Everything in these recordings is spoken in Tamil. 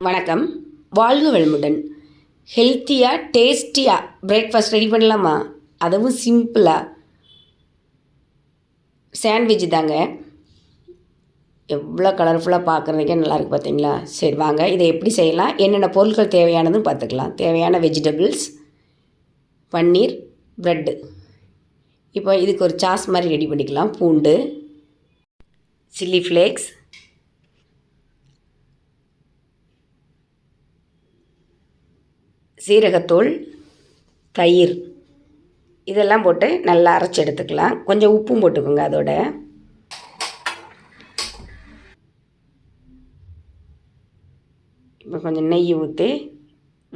வணக்கம். வாழ்க வளமுடன். ஹெல்த்தியாக டேஸ்டியாக பிரேக்ஃபாஸ்ட் ரெடி பண்ணலாமா? அதுவும் சிம்பிளாக. சாண்ட்விச் தாங்க. எவ்வளோ கலர்ஃபுல்லாக பார்க்குறதுக்கே நல்லாயிருக்கு பார்த்தீங்களா? சரி வாங்க, இதை எப்படி செய்யலாம், என்னென்ன பொருட்கள் தேவையானதும் பார்த்துக்கலாம். தேவையான வெஜிடபிள்ஸ், பன்னீர், ப்ரெட்டு. இப்போ இதுக்கு ஒரு சாஸ் மாதிரி ரெடி பண்ணிக்கலாம். பூண்டு, சில்லி ஃப்ளேக்ஸ், சீரகத்தூள், தயிர், இதெல்லாம் போட்டு நல்லா அரைச்சி எடுத்துக்கலாம். கொஞ்சம் உப்பும் போட்டுக்கோங்க அதோட. இப்போ கொஞ்சம் நெய் ஊற்றி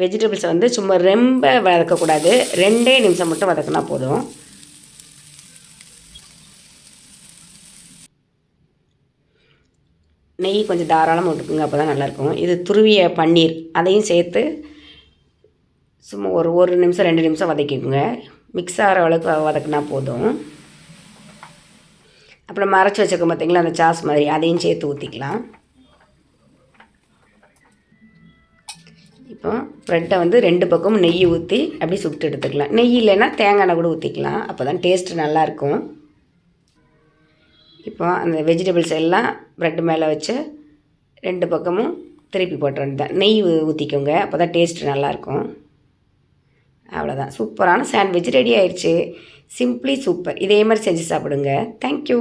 வெஜிடபிள்ஸை வந்து சும்மா ரொம்ப வதக்கக்கூடாது. 2 நிமிஷம் மட்டும் வதக்கினா போதும். நெய் கொஞ்சம் தாராளமாக விட்டுக்குங்க, அப்போ தான் நல்லாயிருக்கும். இது துருவிய பன்னீர், அதையும் சேர்த்து சும்மா ஒரு நிமிஷம் 2 நிமிஷம் வதக்கிக்குங்க. மிக்ஸ் ஆகிற அளவுக்கு வதக்குனா போதும். அப்புறம் அரைச்சி வச்சுருக்கோம் பார்த்தீங்களா, அந்த சாஸ் மாதிரி, அதையும் சேர்த்து ஊற்றிக்கலாம். இப்போ ப்ரெட்டை வந்து 2 பக்கமும் நெய் ஊற்றி அப்படி சுட்டு எடுத்துக்கலாம். நெய் இல்லைன்னா தேங்காய் எண்ணெய் கூட ஊற்றிக்கலாம், அப்போ தான் டேஸ்ட்டு நல்லாயிருக்கும். இப்போ அந்த வெஜிடபிள்ஸ் எல்லாம் ப்ரெட்டு மேலே வச்சு 2 பக்கமும் திருப்பி போட்டுற வேண்டியதான். நெய் ஊற்றிக்கோங்க, அப்போ தான் டேஸ்ட்டு நல்லாயிருக்கும். அவ்வளோதான், சூப்பரான சாண்ட்விச் ரெடி ஆயிடுச்சு. Simply super. இதே மாதிரி செஞ்சு சாப்பிடுங்க. தேங்க்யூ.